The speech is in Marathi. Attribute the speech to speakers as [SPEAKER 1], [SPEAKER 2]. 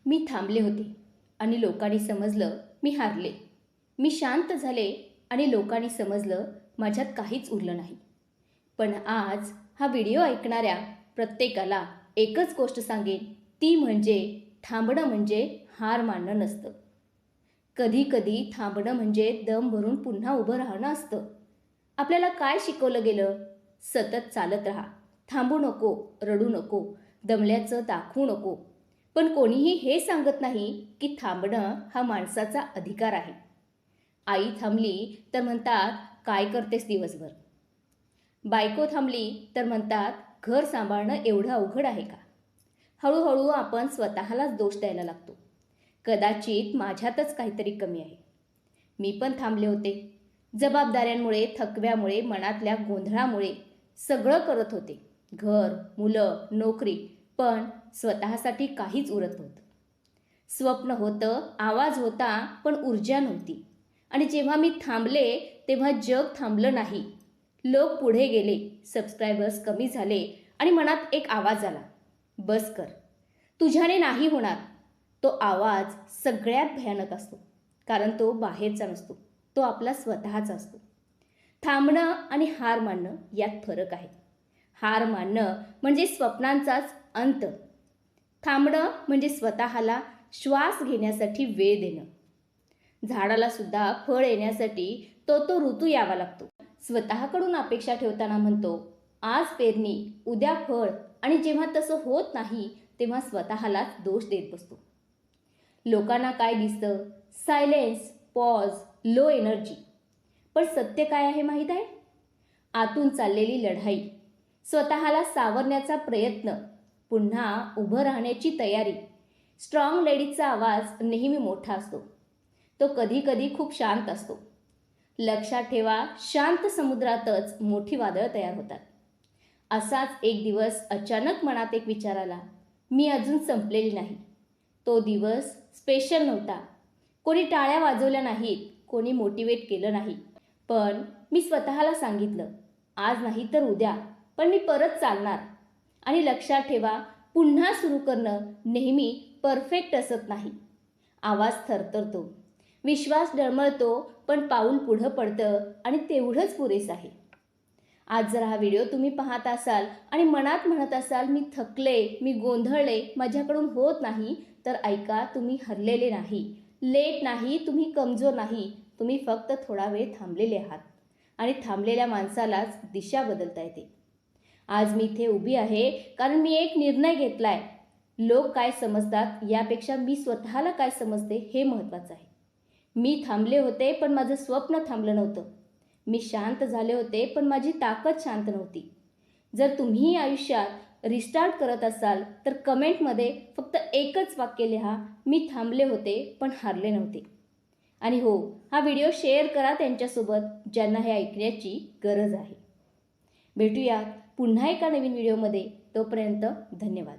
[SPEAKER 1] मी थांबले होते आणि लोकांनी समजलं मी हारले. मी शांत झाले आणि लोकांनी समजलं माझ्यात काहीच उरलं नाही. पण आज हा व्हिडिओ ऐकणाऱ्या प्रत्येकाला एकच गोष्ट सांगेन, ती म्हणजे थांबणं म्हणजे हार मानणं नसतं. कधी कधी थांबणं म्हणजे दम भरून पुन्हा उभं राहणं असतं. आपल्याला काय शिकवलं गेलं? सतत चालत राहा, थांबू नको, रडू नको, दमल्याचं दाखवू नको. पण कोणीही हे सांगत नाही की थांबणं हा माणसाचा अधिकार आहे. आई थांबली तर म्हणतात काय करतेस दिवसभर. बायको थांबली तर म्हणतात घर सांभाळणं एवढं अवघड आहे का. हळूहळू आपण स्वतःलाच दोष द्यायला लागतो. कदाचित माझ्यातच काहीतरी कमी आहे. मी पण थांबले होते. जबाबदाऱ्यांमुळे, थकव्यामुळे, मनातल्या गोंधळामुळे सगळं करत होते. घर, मुलं, नोकरी, पण स्वतःसाठी काहीच उरत नव्हतं. स्वप्न होतं, आवाज होता, पण ऊर्जा नव्हती. आणि जेव्हा मी थांबले तेव्हा जग थांबलं नाही. लोक पुढे गेले, सबस्क्रायबर्स कमी झाले आणि मनात एक आवाज आला, बस कर, तुझ्याने नाही होणार. तो आवाज सगळ्यात भयानक असतो, कारण तो बाहेरचा नसतो, तो आपला स्वतःचा असतो. थांबणं आणि हार मानणं यात फरक आहे. हार मानणं म्हणजे स्वप्नांचाच अंत. थांबणं म्हणजे स्वतःला श्वास घेण्यासाठी वेळ देणं. झाडाला सुद्धा फळ येण्यासाठी तो ऋतू यावा लागतो. स्वतःकडून अपेक्षा ठेवताना म्हणतो आज पेरणी, उद्या फळ, आणि जेव्हा तसं होत नाही तेव्हा स्वतःलाच दोष देत बसतो. लोकांना काय दिसतं? Silence, pause, low energy. पण सत्य काय आहे माहीत आहे? आतून चाललेली लढाई, स्वतःला सावरण्याचा प्रयत्न, पुन्हा उभं राहण्याची तयारी. स्ट्रॉंग लेडीचा आवाज नेहमी मोठा असतो. तो कधी कधी खूप शांत असतो. लक्षात ठेवा, शांत समुद्रातच मोठी वादळ तयार होतात. असाच एक दिवस अचानक मनात एक विचार आला, मी अजून संपलेली नाही. तो दिवस स्पेशल नव्हता. कोणी टाळ्या वाजवल्या नाहीत, कोणी मोटिवेट केलं नाही. पण मी स्वतःला सांगितलं, आज नाही तर उद्या, पण मी परत चालणार. आणि लक्षात ठेवा, पुन्हा सुरू करणं नेहमी परफेक्ट असत नाही. आवाज थरथरतो, विश्वास डळमळतो, पण पाऊल पुढं पडतं आणि तेवढंच पुरेसं आहे. आज जर हा व्हिडिओ तुम्ही पाहत असाल आणि मनात म्हणत असाल मी थकले, मी गोंधळले, माझ्याकडून होत नाही, तर ऐका, तुम्ही हरलेले नाही, लेट नाही, तुम्ही कमजोर नाही. तुम्ही फक्त थोडा वेळ थांबलेले आहात. आणि थांबलेल्या माणसालाच दिशा बदलता येते. आज मी इथे उभी आहे कारण मी एक निर्णय घेतलाय. लोक काय समजतात यापेक्षा मी स्वतःला काय समजते हे महत्त्वाचं आहे. मी थांबले होते पण माझं स्वप्न थांबलं नव्हतं. मी शांत झाले होते पण माझी ताकद शांत नव्हती. जर तुम्ही आयुष्यात रिस्टार्ट करत असाल तर कमेंटमध्ये फक्त एकच वाक्य लिहा, मी थांबले होते पण हारले नव्हते. आणि हो, हा व्हिडिओ शेअर करा त्यांच्यासोबत ज्यांना हे ऐकण्याची गरज आहे. भेटूयात पुन्हा एका नवीन व्हिडिओमध्ये. तोपर्यंत धन्यवाद.